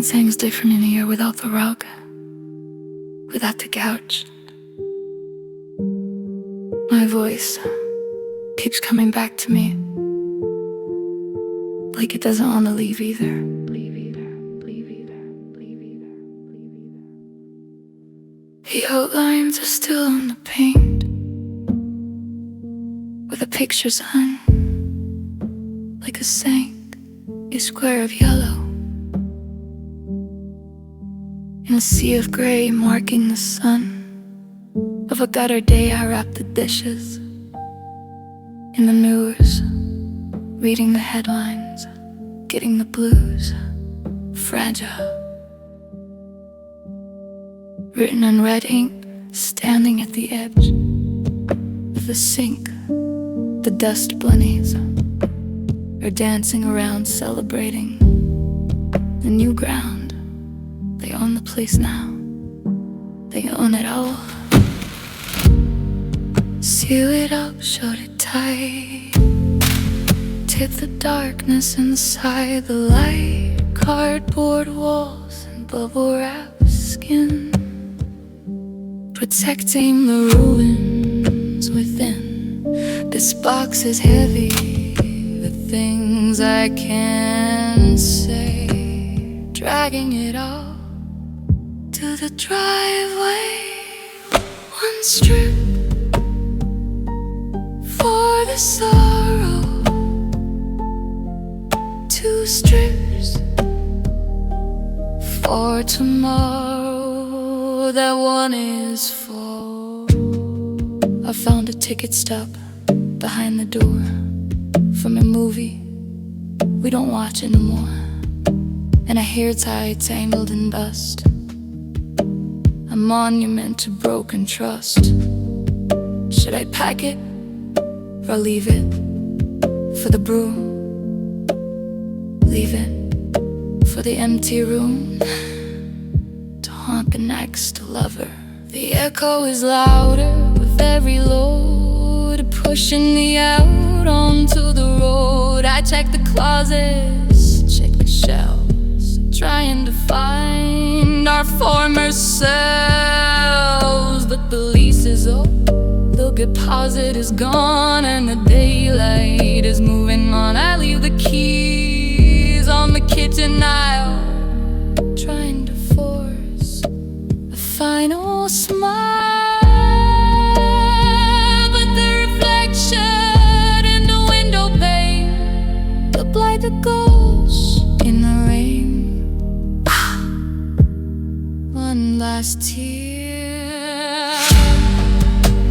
Everything's different in here without the rug, without the couch. My voice keeps coming back to me, like it doesn't want to leave either. The outlines are still on the paint, where the picture's hung like a saint, a square of yellow in a sea of gray, marking the sun of a gutter day. I wrap the dishes in the news, reading the headlines, getting the blues. Fragile, written in red ink, standing at the edge of the sink. The dust bunnies are dancing around, celebrating the new ground. They own the place now, they own it all. Seal it up, shut it tight. Tip the darkness inside the light. Cardboard walls and bubble wrap skin, protecting the ruins within. This box is heavy, the things I can't say, dragging it all to the driveway. One strip for the sorrow, two strips for tomorrow. That one is for I found a ticket stub behind the door from a movie we don't watch anymore, and a hair tie tangled in dust, a monument to broken trust. Should I pack it or leave it for the broom? Leave it for the empty room to haunt the next lover. The echo is louder with every load, pushing me out onto the road. I check the closets, check the shelves, trying to find our former selves. But the lease is up, the deposit is gone, and the daylight is moving on. I leave the keys on the kitchen aisle, trying to force a final smile. But the reflection in the window pane, the light that goes in the rain. One last tear,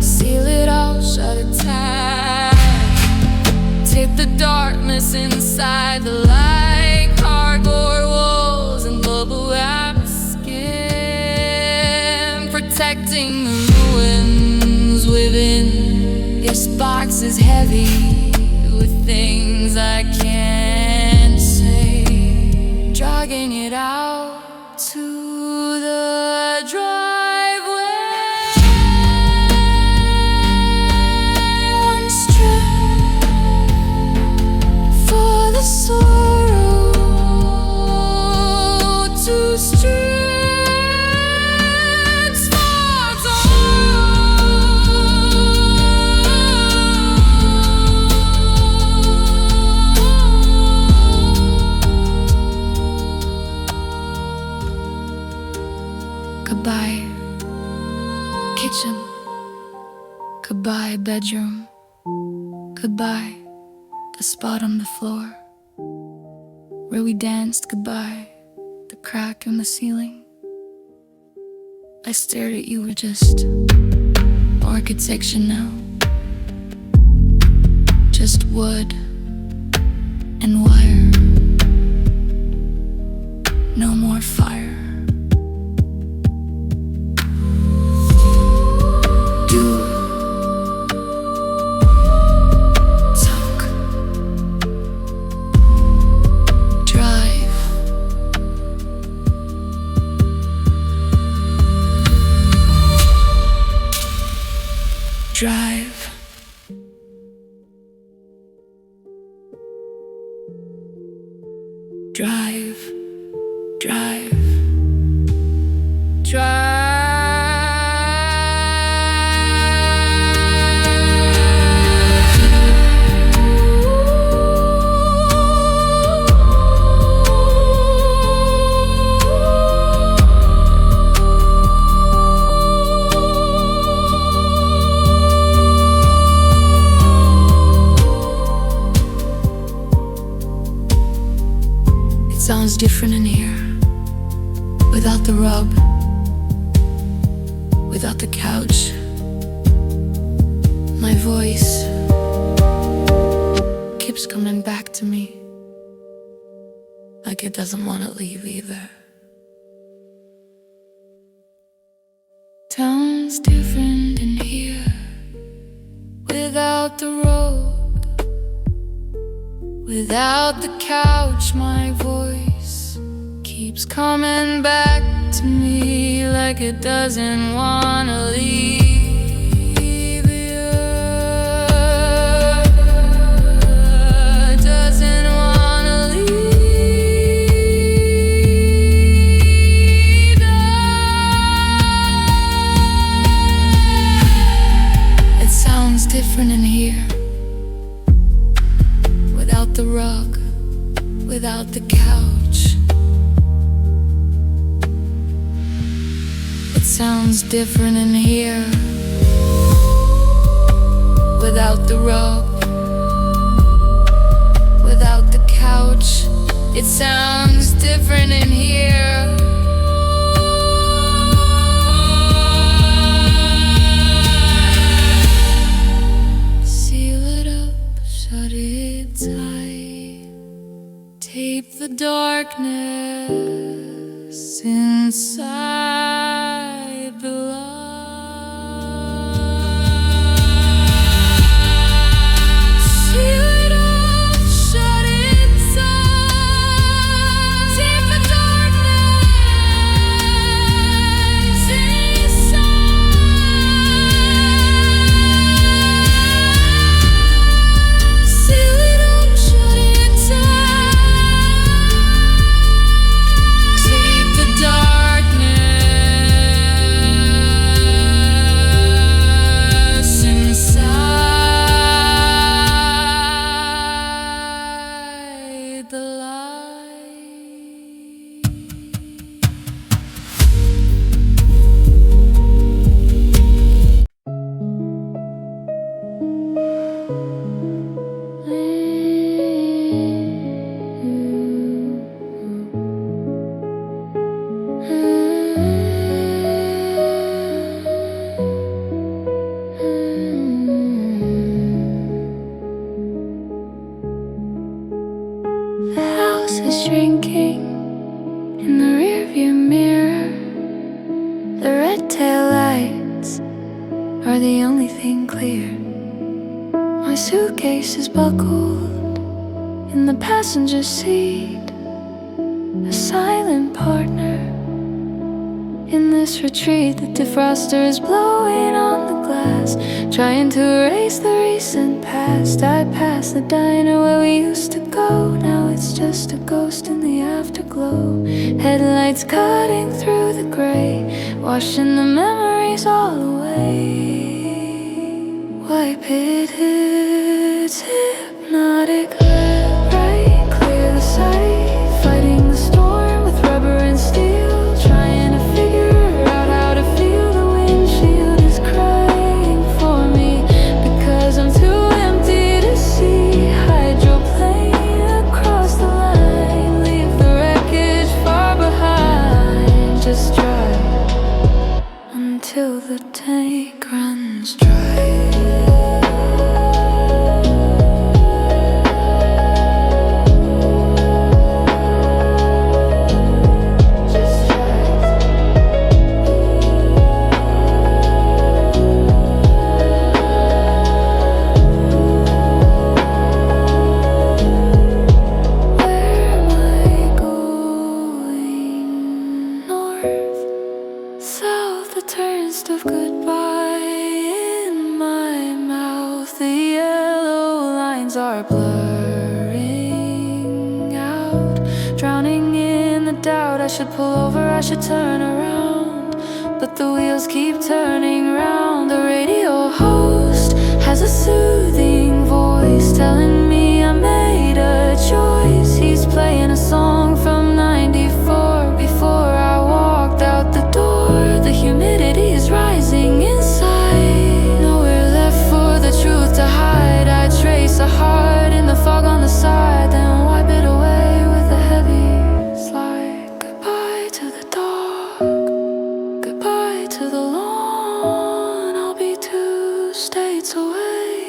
seal it all, shut it tight. Take the darkness inside the light. Cardboard walls and bubble wrap skin, protecting the ruins within. This box is heavy with things I can't say, dragging it out to the driveway. One strip for the sorrow, two strips for tomorrow. Goodbye, kitchen. Goodbye, bedroom. Goodbye, the spot on the floor where we danced. Goodbye, the crack in the ceiling. I stared at you with just architecture now, just wood and wire, no more fire. Do talk, drive, drive. Drive, drive. voice keeps coming back to me, like it doesn't want to leave either. Town's different in here, without the road, without the couch. My voice keeps coming back to me, like it doesn't want to leave. Different in here, without the rug, without the couch. It sounds different in here, without the rug, without the couch. It sounds different in here. Tape the darkness inside the light. Seal it up, shut it tight. Tape the darkness inside. Seal it up, shut it tight. The house is shrinking in the rearview mirror. The red tail lights are the only thing clear. My suitcase is buckled in the passenger seat, a silent partner in this retreat. The defroster is blowing on the glass, trying to erase the recent past. I passed the diner where we used to go. Now it's just a ghost in the afterglow. Headlights cutting through the gray, washing the memories all away. Wipe it, it's hypnotic. Let right clear the sight, fighting the storm with rubber and steel, trying to figure out how to feel. The windshield is crying for me because I'm too empty to see. Hydroplane across the line, leave the wreckage far behind. Just drive until the tank runs dry. South, the turnstile goodbye in my mouth. The yellow lines are blurring out, drowning in the doubt. I should pull over, I should turn around, but the wheels keep turning round. The radio host has a soothing voice telling me I made a choice. He's playing a song from '94 before I walked out the door. The humidity is rising inside, nowhere left for the truth to hide. I trace a heart in the fog on the side, then wipe it away with a heavy slide. Goodbye to the dark, goodbye to the lawn. I'll be 2 states away.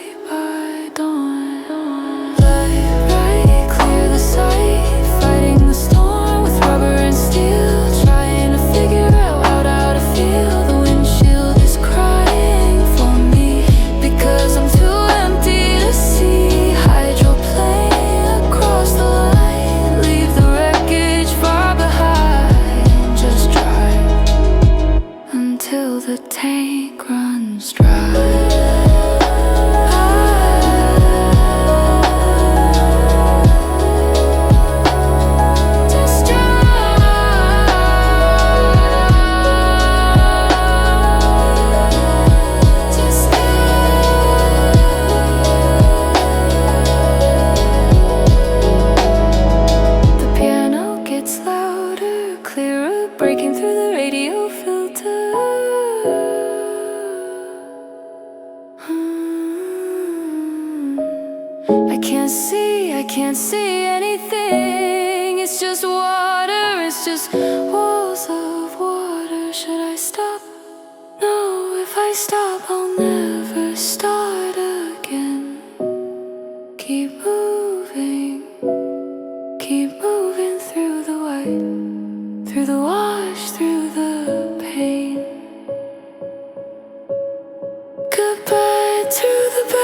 I can't see anything. It's just water, it's just walls of water. Should I stop? No, if I stop, I'll never start again. Keep moving through the white, through the wash, through the pain. Goodbye to the bad.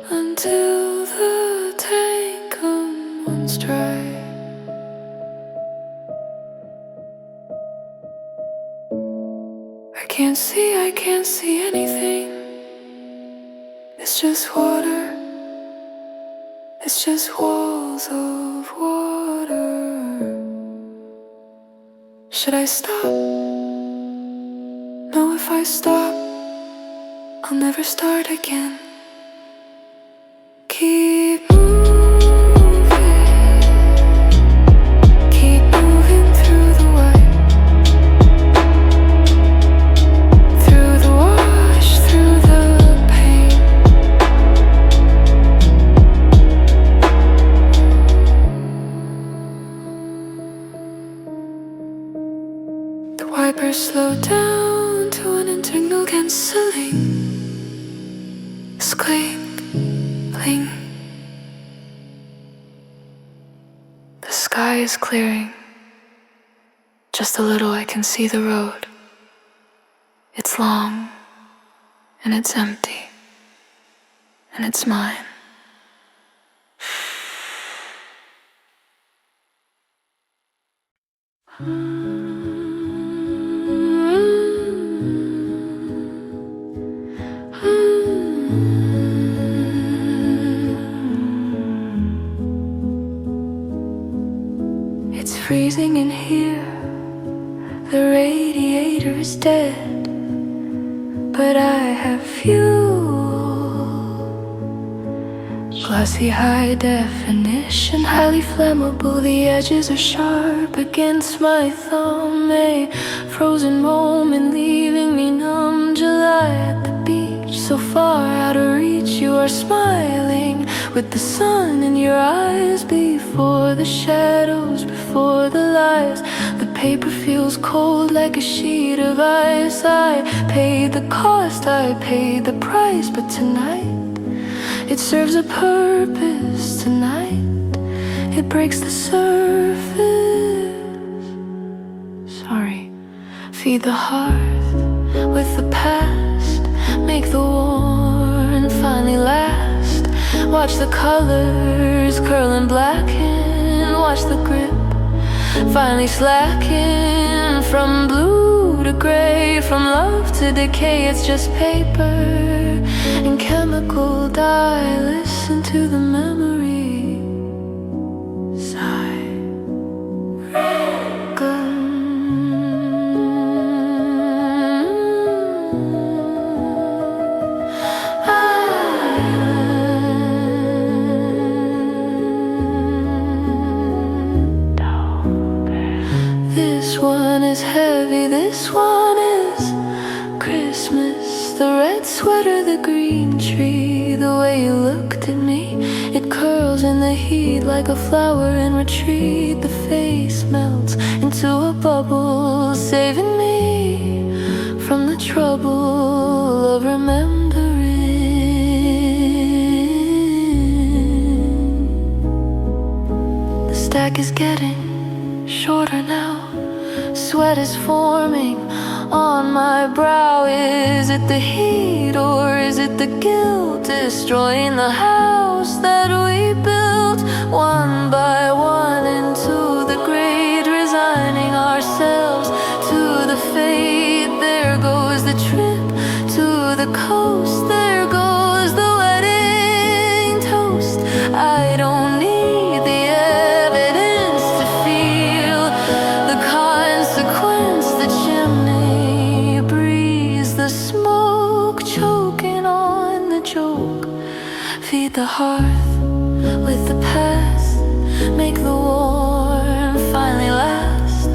Until the tank comes dry. I can't see anything. It's just water. It's just walls of water. Should I stop? No, if I stop, I'll never start again. Keep moving through the white, through the wash, through the pain. The wipers slow down to an internal cancelling squeak. The sky is clearing. Just a little I can see the road. It's long, and it's empty, and it's mine. It's freezing in here, the radiator is dead, but I have fuel. Glossy high definition, highly flammable, the edges are sharp against my thumb. A frozen moment leaving me numb. July at the beach, so far out of reach. You are smiling with the sun in your eyes. Before the shadows, before the lies, the paper feels cold like a sheet of ice. I paid the cost, I paid the price, but tonight it serves a purpose. Tonight it breaks the surface. Sorry. Feed the hearth with the past, make the warmth finally last. Watch the colors curl and blacken, watch the grip finally slacken. From blue to gray, from love to decay, it's just paper and chemical dye. Listen to the memory sigh. This one is heavy, this one is Christmas. The red sweater, the green tree, the way you looked at me, it curls in the heat like a flower in retreat. The face melts into a bubble, saving me from the trouble of remembering. The stack is getting shorter now. Sweat is forming on my brow. Is it the heat or is it the guilt destroying the house that we built? One by one into the grade, resigning ourselves to the fate. There goes the trip to the coast, there goes the wedding toast. I don't need the evidence to feel the consequence. The chimney breeze, the smoke choking on the joke. Feed the hearth with the past, make the warmth finally last.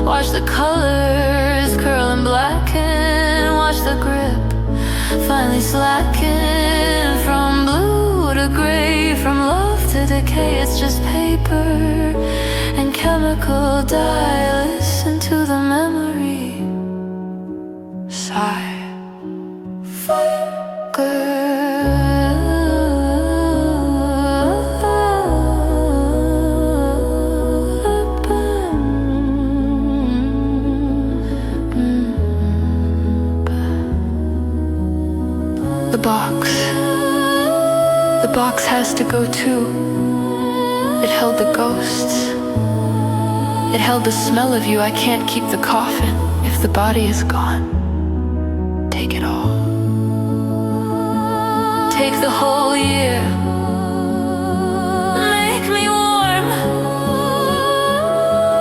Watch the colors curl and blacken, watch the grip finally slacken. From blue to gray, from love to decay, it's just paper and chemical dye. Listen to the memory sigh. The box has to go too. It held the ghosts. It held the smell of you. I can't keep the coffin. If the body is gone, take it all. Take the whole year. Make me warm,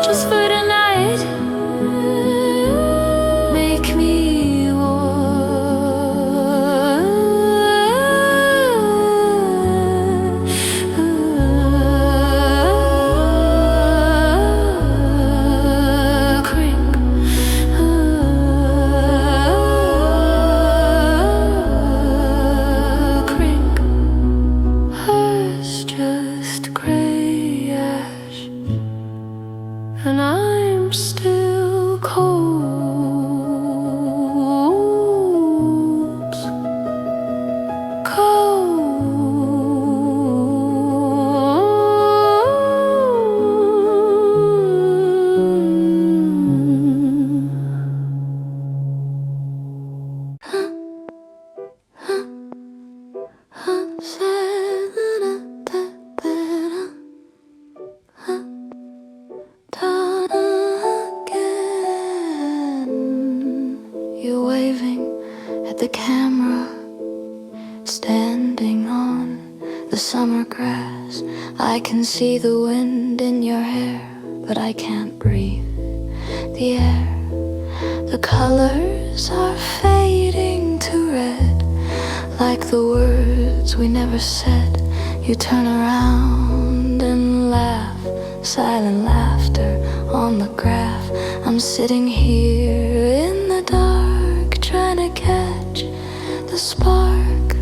just for tonight. Make me and I'm still cold, You're waving at the camera, standing on the summer grass. I can see the wind in your hair, but I can't breathe the air. The colors are fading to red, like the words we never said. You turn around and laugh, silent laughter on the graph. I'm sitting here in the dark, trying to catch the spark,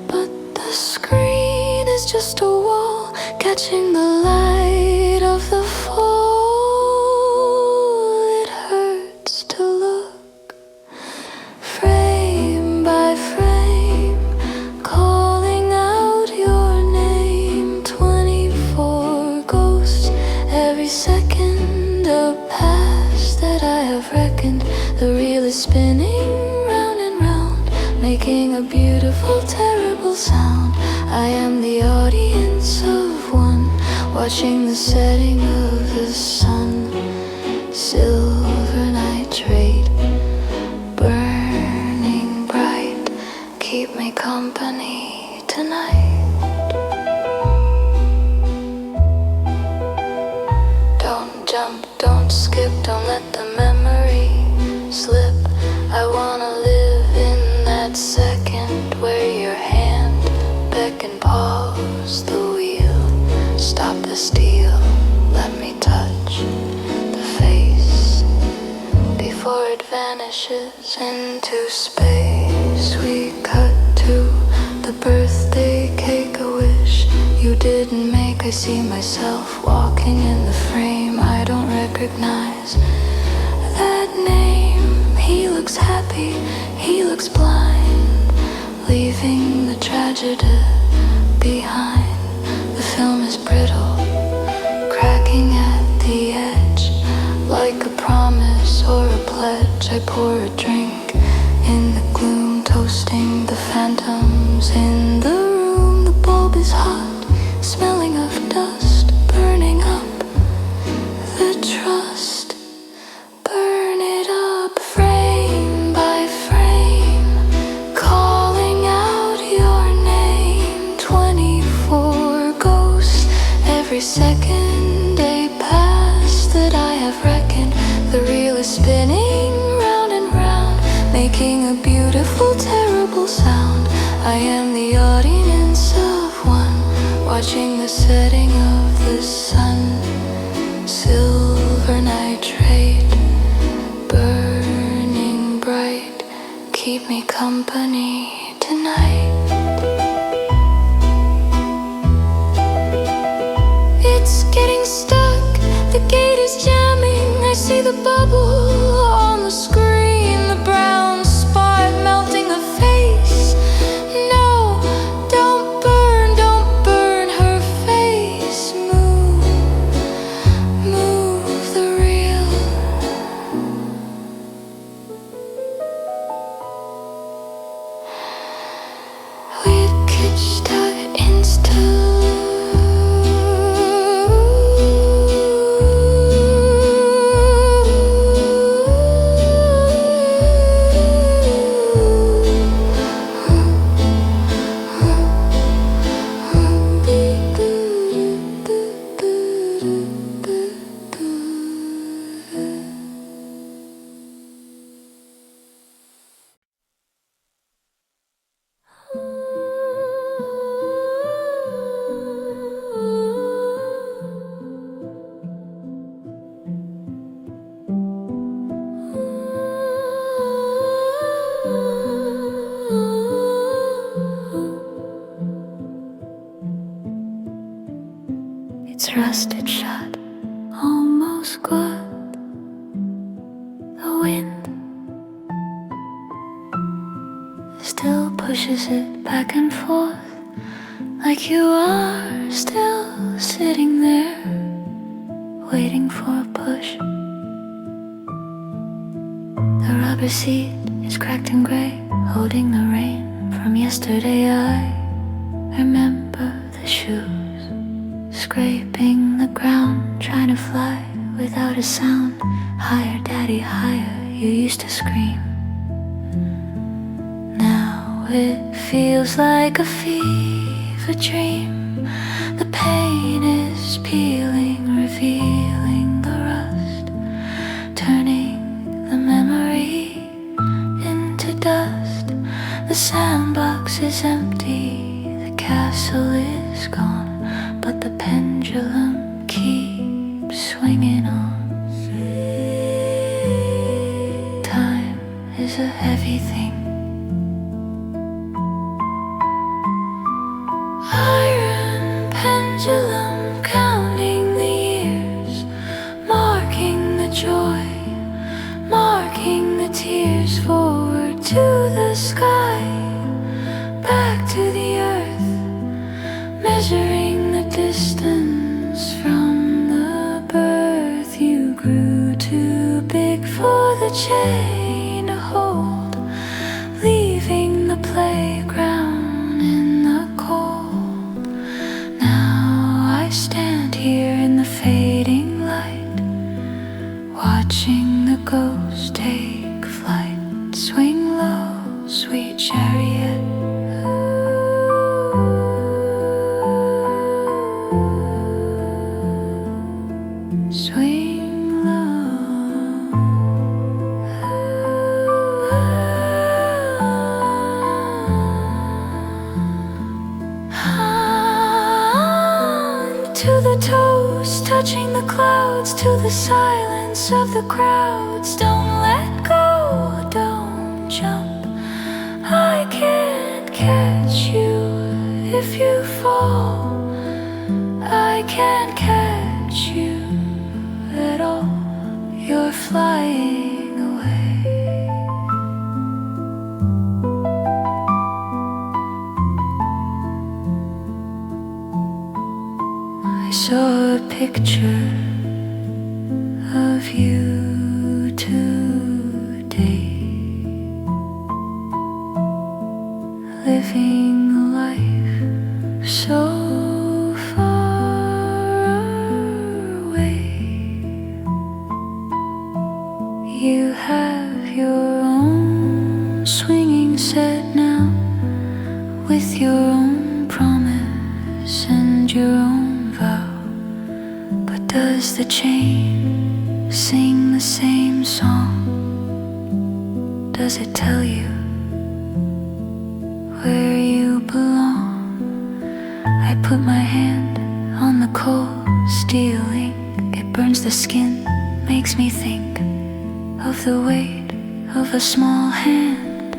but the screen is just a wall, catching the light of the fall. It hurts to look, frame by frame, calling out your name. 24 ghosts, every second a past that I have reckoned. The reel is spinning round and round, making a beautiful, terrible sound. I am the audience of one, watching the setting of the sun. Silver nitrate, burning bright, keep me company tonight. Don't jump, don't skip, don't let the memory slip. I wanna live in that second where your hand beckon, pause the wheel, stop the steel, let me touch the face before it vanishes into space. We cut to the birthday cake, a wish you didn't make. I see myself walking in the frame. I don't recognize that name. He looks happy, he looks blind, leaving the tragedy behind. The film is brittle, cracking at the edge, like a promise or a pledge. I I pour a drink in the gloom, toasting the phantoms in the room. The bulb is hot, smelling of dust, burning up the trust. Burn it up, frame by frame, calling out your name. 24 ghosts every second day past that I have reckoned. The reel is spinning round and round, making a beautiful, terrible sound. I am the audience of one, watching the setting of the sun. Silver nitrate, burning bright, keep me company tonight. It's getting stuck, the gate is jamming. I see the bubble on the screen, the brown spot melting the face. No, don't burn her face. Move the reel. Wicked stuck insta. It's rusted shut, almost good. The wind still pushes it back and forth, like you are still sitting there, waiting for a push. The rubber seat is cracked and gray, holding the rain from yesterday. I remember the shoes scraping the ground, trying to fly without a sound. Higher, daddy, higher, you used to scream. Now it feels like a fever dream. The pain is peeling, revealing the rust, turning the memory into dust. The sandbox is empty, the castle is gone, but the pendulum keeps swinging on. Time is a heavy thing. Iron pendulum counting the years, marking the joy, marking the tears. Forward to the sky, back to the earth, measuring the distance from the birth. You grew too big for the chain to hold, leaving the playground in the cold. Now I stand here in the fading light, watching the ghosts take flight. Swing low, sweet chariot. Swing low. To the toes, touching the clouds, to the silence of the crowds. Don't let go, don't jump. I can't catch you if you fall. I can't catch you at all. You're flying away. I saw a picture of you today. so far away. You have your own swinging set now, with your own promise and your own vow. But does the chain sing the same song? Does it tell you where you belong? I put my hand on the cold steel ink. It burns the skin, makes me think of the weight of a small hand,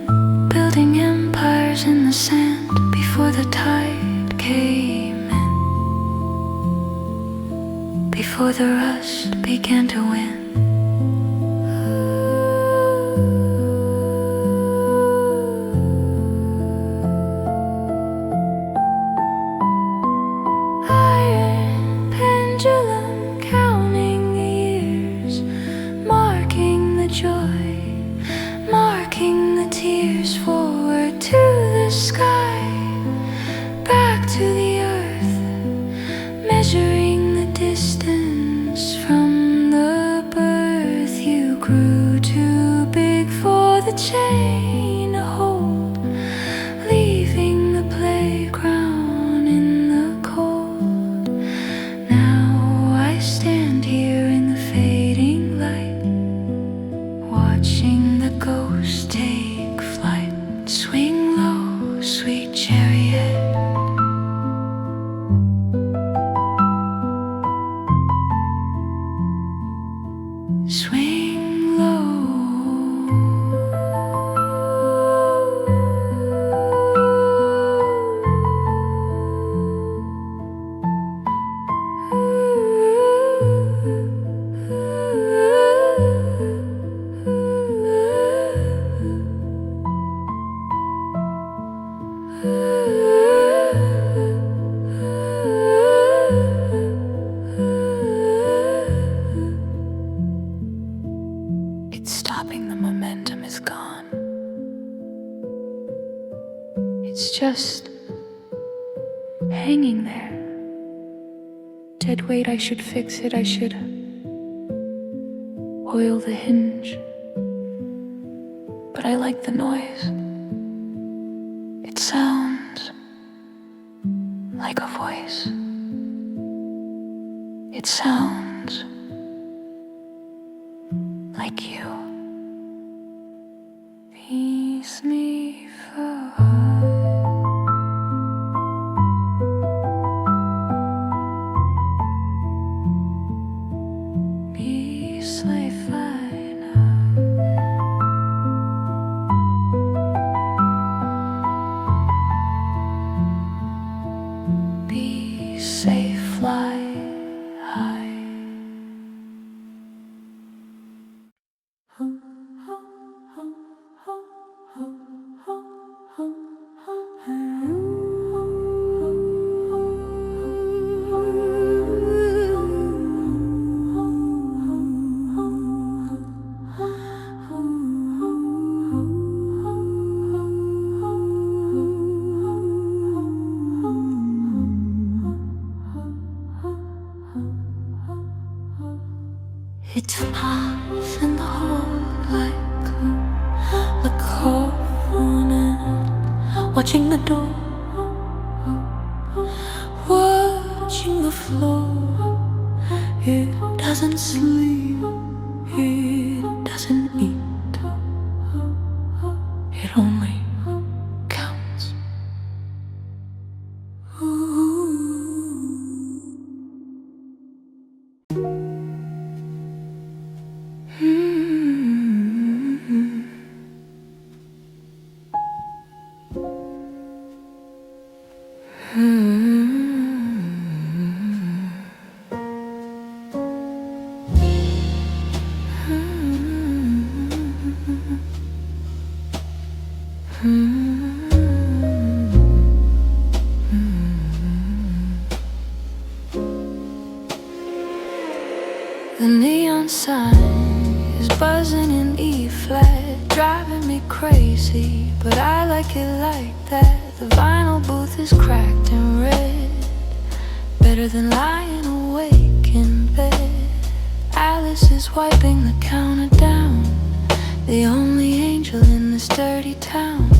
building empires in the sand before the tide came in, before the rust began to win. Measuring the distance from the birth, you grew too big for the chain to hold, leaving the playground in the cold. Now I stand here in the fading light, watching the ghosts take flight. Swing low, sweet chariot. Swing low. Stopping, the momentum is gone. It's just hanging there. Dead weight, I should fix it, I should oil the hinge. But I like the noise. It sounds like a voice. It sounds like you. Peace me for peace I find be safe, fly high. It's path in the hole like the covenant, watching the door, watching the floor. It doesn't sleep, it doesn't eat, it only counts. The neon sign is buzzing in E-flat, driving me crazy, but I like it like that. The vinyl booth mouth is cracked and red, better than lying awake in bed. Alice is wiping the counter down, the only angel in this dirty town.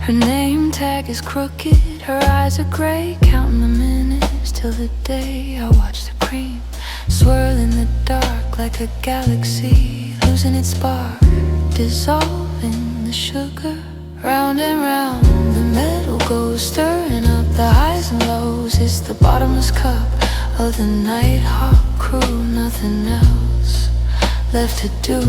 Her name tag is crooked, her eyes are gray, counting the minutes till the day I watch the cream swirl in the dark like a galaxy, losing its spark, dissolving the sugar. Round and round the metal goes, stirring up the highs and lows. It's the bottomless cup of the Nighthawk crew, nothing else left to do.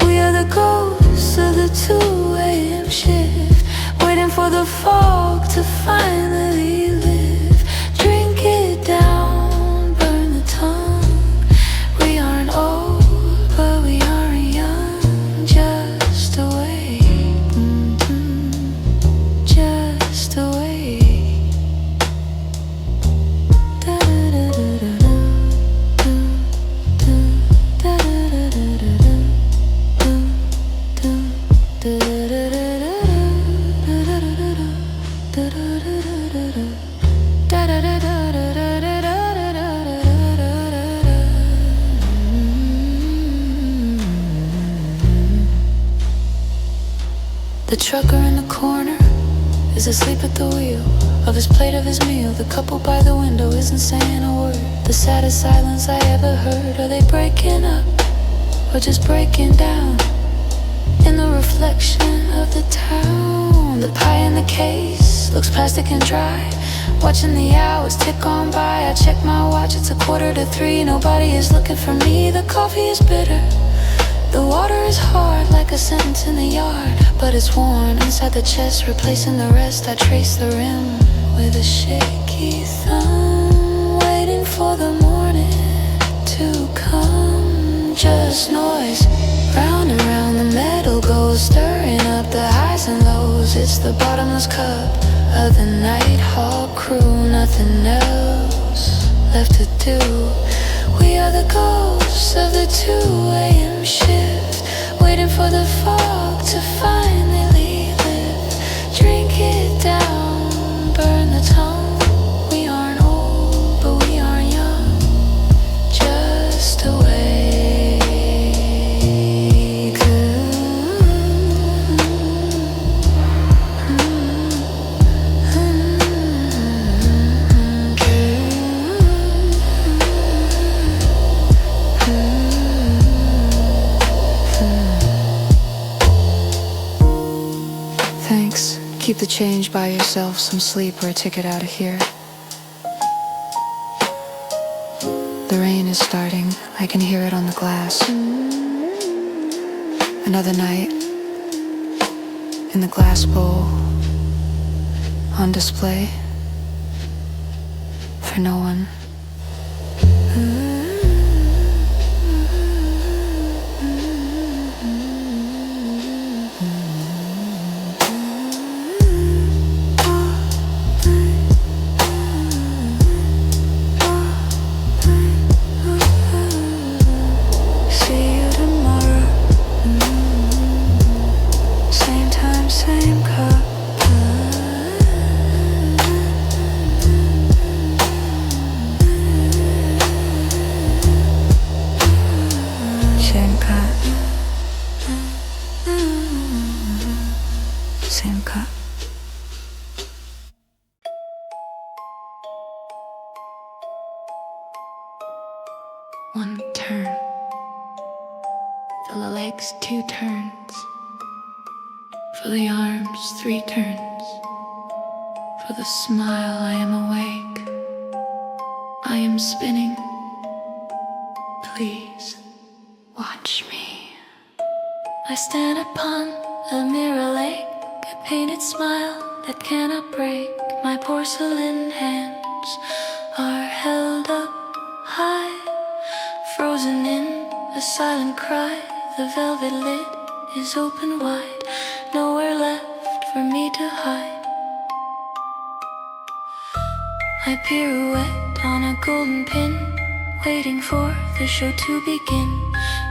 We are the ghosts of the 2 a.m. shift, waiting for the fog to finally lift. Drink it down, burn the tongue. We aren't old, but we aren't young. Just away, just away. The trucker in the corner is asleep at the wheel of his plate of his meal. The couple by the window isn't saying a word. The saddest silence I ever heard. Are they breaking up or just breaking down in the reflection of the town? The pie in the case looks plastic and dry, watching the hours tick on by. I check my watch, it's 2:45. Nobody is looking for me. The coffee is bitter, the water is hard like a sentence in the yard, but it's warm inside the chest, replacing the rest. I trace the rim with a shaky thumb, waiting for the morning to come. Just noise, round and round the metal goes, stirring up the highs and lows. It's the bottomless cup of the Nighthawk crew, nothing else left to do. We are the ghosts of the 2 a.m. shift, waiting for the fog to finally lift. Drink it down, burn the tongue. We aren't old, but we aren't young. Just awake. Thanks. Keep the change, buy yourself some sleep or a ticket out of here. The rain is starting, I can hear it on the glass. Another night in the glass bowl, on display for no one. Same cup. Same cup. Same cup. One turn. For the legs, 2 turns. For the arms, 3 turns. For the smile, I am awake. I am spinning. Please, watch me. I stand upon a mirror lake, a painted smile that cannot break. My porcelain hands are held up high, frozen in a silent cry. The velvet lid is open wide, nowhere left for me to hide. I pirouette on a golden pin, waiting for the show to begin.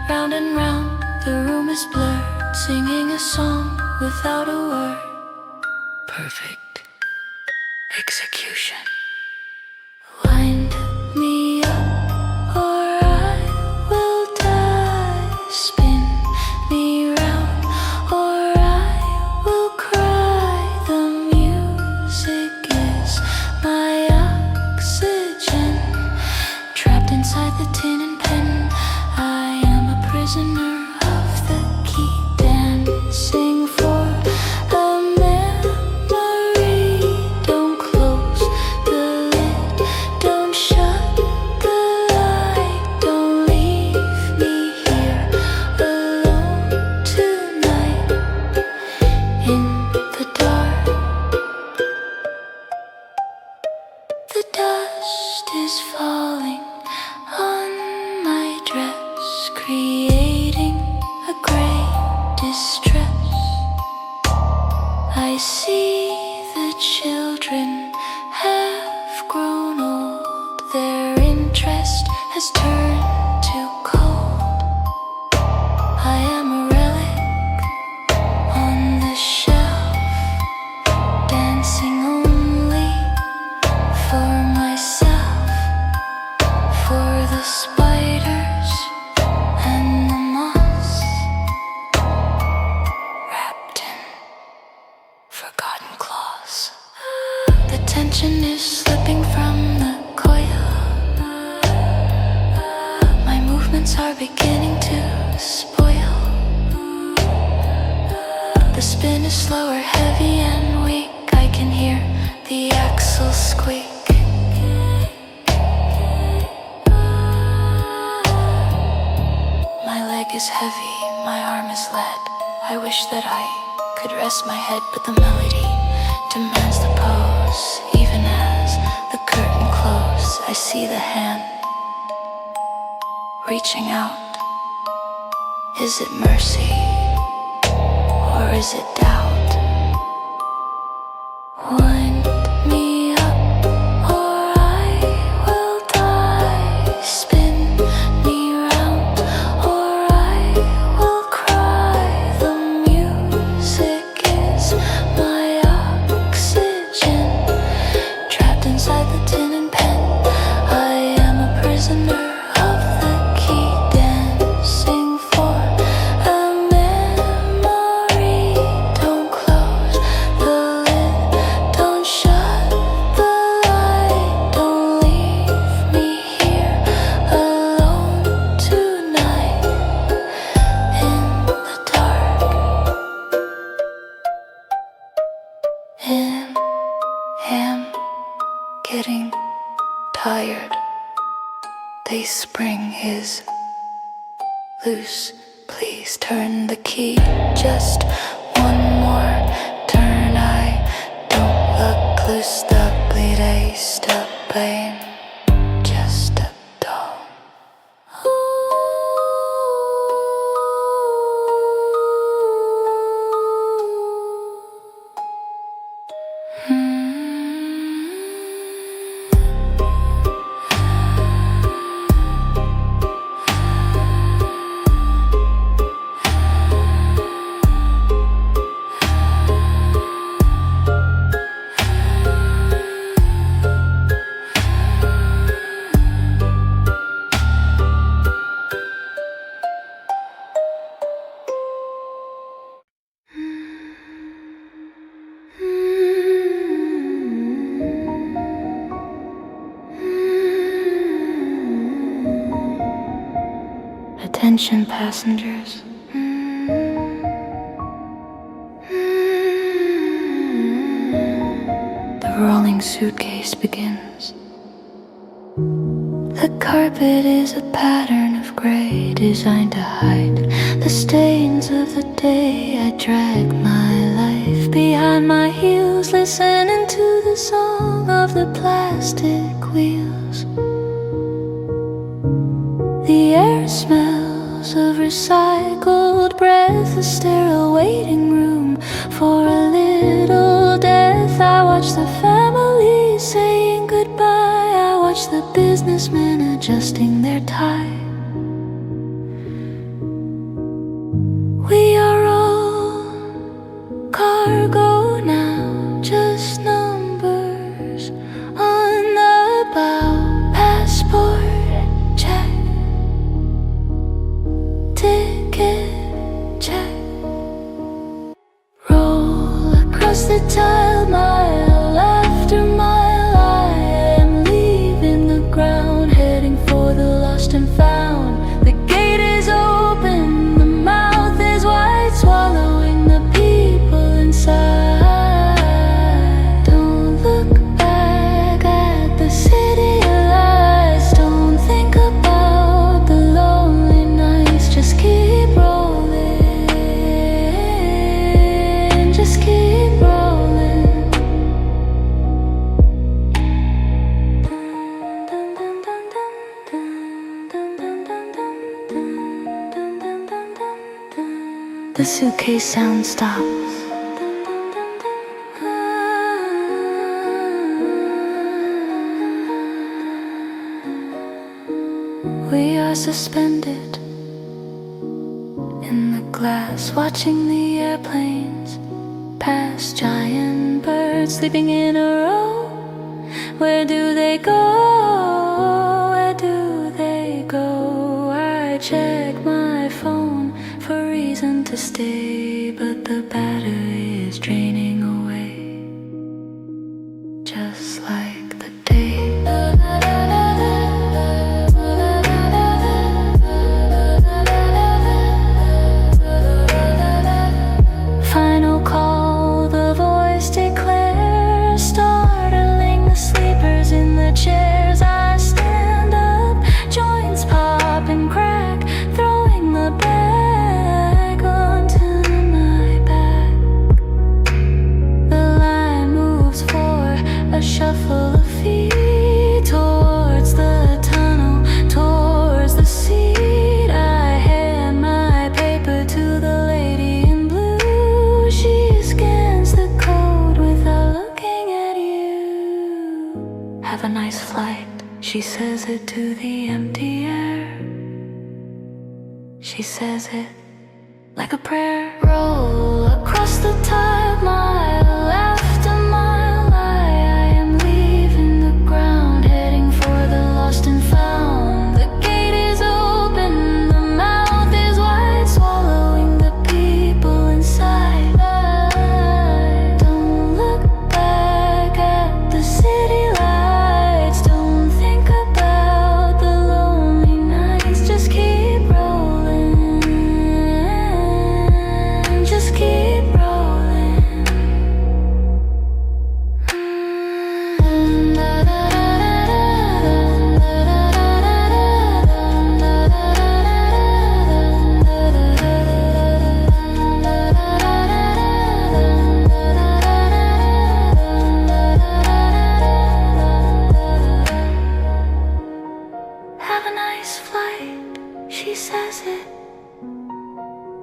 Round and round, the room is blurred, singing a song without a word. Perfect. execution. Wind me up or I will die. Spin me round or I will cry. The music is my oxygen. Trapped inside the tin and pen, I am a prisoner of the key. Dancing for a memory. Don't close the lid, don't shut the light. Don't leave me here alone tonight in the dark. The dust is falling on my dress, creating a great distress. I see the children have grown old. Their interest has turned to cold. I am a relic on the shelf, dancing only for myself, for the spiders and the moths, wrapped in forgotten claws. The tension is slipping from the coil. My movements are beginning to spoil. The spin is slower, heavy and weak. I can hear the axles squeak. My leg is heavy, my arm is lead. I wish that I could rest my head, but the melody demands the pose. Even as the curtain closes, I see the hand reaching out. Is it mercy or is it doubt? Wind me up or I will die. Spin me round or I will cry. The music is my oxygen. Trapped inside the tin and pen, I am a prisoner of the key. Dancing for a memory. Don't close the lid, don't shut the light. Don't leave me here alone tonight in the dark. Am getting tired. The spring is loose. Please turn the key. Just one more turn. I don't look loose. The bleed the pain. Just a doll. Attention passengers. The rolling suitcase begins. The carpet is a pattern of gray, designed to hide the stains of the day. I drag my life behind my heels, listening to the song of the plastic wheels. The air smells of recycled breath, a sterile waiting room for a little death. I watch the family saying goodbye. I watch the businessmen adjusting their tie. We are all cargo now, just numbers The suitcase sound stops. We are suspended in the glass, watching the airplanes pass. Giant birds sleeping in a row. Where do they go? Where do they go? I check my phone for reason to stay, but the battery is draining away, just like the day. Final call, the voice declares, startling the sleepers in the chairs. I stand up, joints pop and crack, throwing the bag onto my back. The line moves for a shuffle of feet towards the tunnel, towards the seat. I hand my paper to the lady in blue. She scans the code without looking at you. Have a nice flight, she says it to the empty air. She says it like a prayer. Roll across the tile, mile after mile. I am leaving the ground, heading for the lost and found. The gate is open, the mouth is wide, swallowing the people inside. Don't look back at the city lights. Don't think about the lonely nights. Just keep rolling. Just keep rolling. Have a nice flight, she says it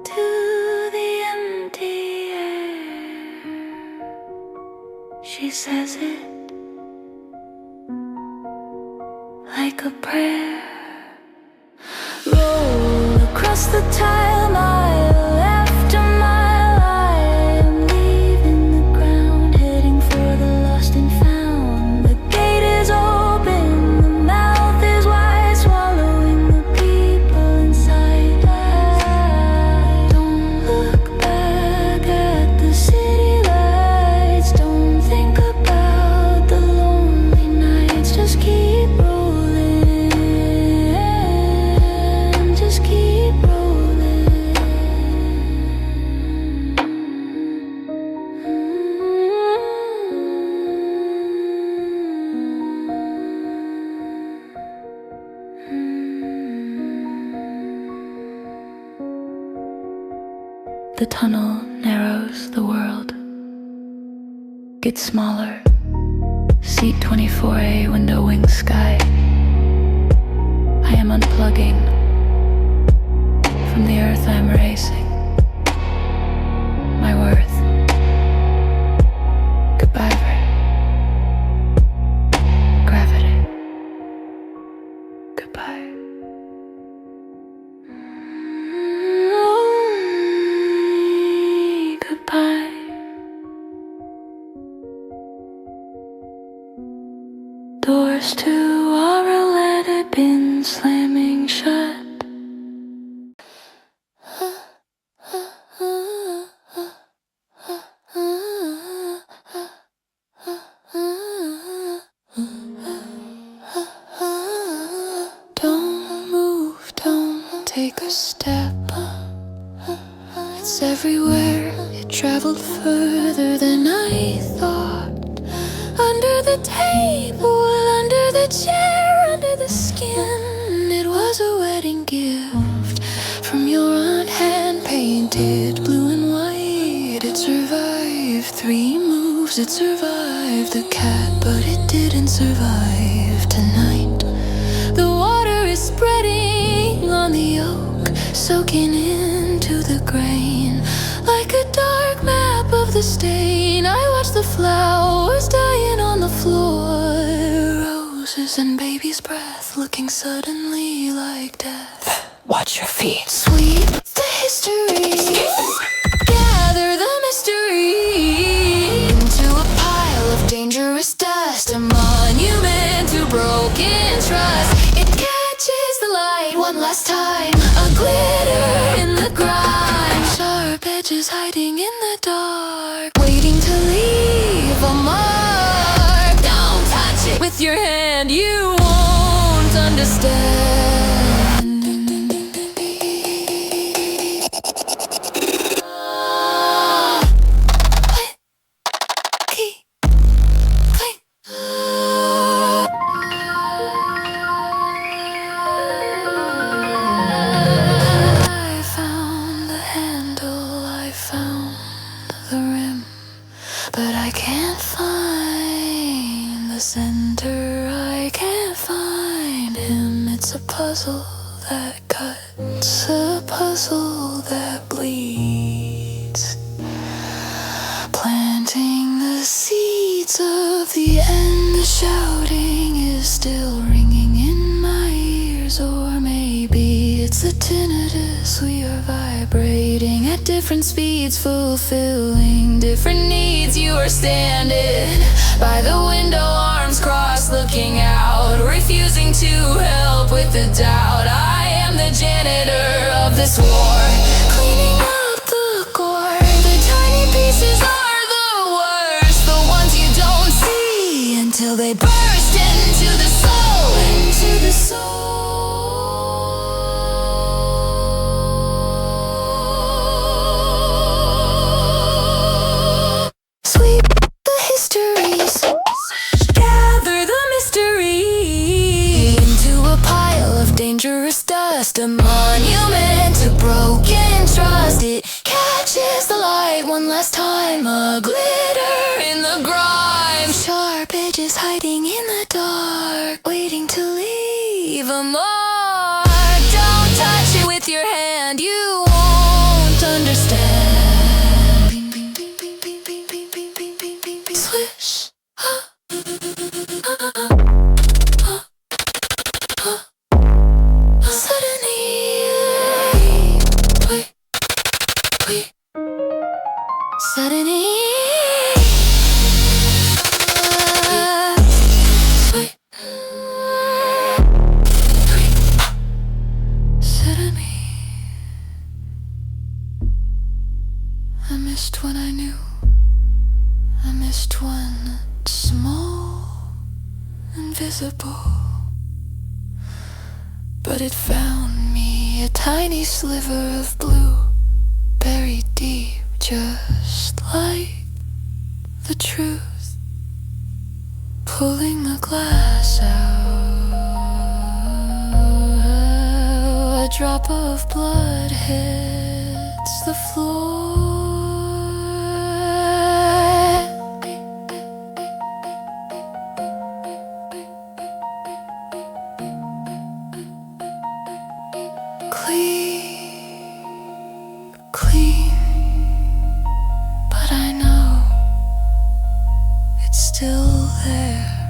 to the empty air. She says it like a prayer. Roll across the tile, mile after mile. I am leaving the ground, heading for the lost and found. The gate is open, the mouth is wide, swallowing the people inside. Don't look back at the city lights. Don't think about the lonely nights. Just keep rolling. Just keep rolling. The tunnel narrows, the world gets smaller. Seat 24A, window wing sky. I am unplugging from the earth I'm racing. My worth. Goodbye, gravity. Goodbye. Goodbye. Doors to our letter bin slamming shut. Don't move, don't take a step. It's everywhere, it traveled further than I thought. Under the table, under the chair, under the skin. It was a wedding gift from your aunt, hand-painted blue and white. It survived 3 moves, it survived the cat, but it didn't survive tonight. The water is spreading on the oak, soaking into the grain. the stain. I watch the flowers dying on the floor. Roses and baby's breath looking suddenly like death. Watch your feet. Sweep the history, gather the mystery into a pile of dangerous dust, a monument to broken trust. It catches the light one last time, a glitter in the grime, sharp edges hiding in the dark, waiting to leave a mark. Don't touch it with your hand, you won't understand. But I can't find the center, I can't find him. It's a puzzle that cuts, a puzzle that bleeds, planting the seeds of the end. The shouting is still ringing in my ears, or maybe it's the tinnitus. We are vibrating at different speeds, fulfilling different needs. You are standing by the window, arms crossed, looking out, refusing to help with the doubt. I am the janitor of this war, cleaning up the gore. The tiny pieces are the worst, the ones you don't see until they burst into the soul, into the soul. Dangerous dust, a monument to broken trust. It catches the light one last time, a glitter in the grime, sharp edges hiding in the dark, waiting to leave a mark. Don't touch it with your hand, you won't understand. Swish. Suddenly, I missed when I knew. I missed one small, invisible, but it found me, a tiny sliver of blue, buried deep. Just like the truth, pulling the glass out, a drop of blood hits the floor. Clean, clean. But I know it's still there.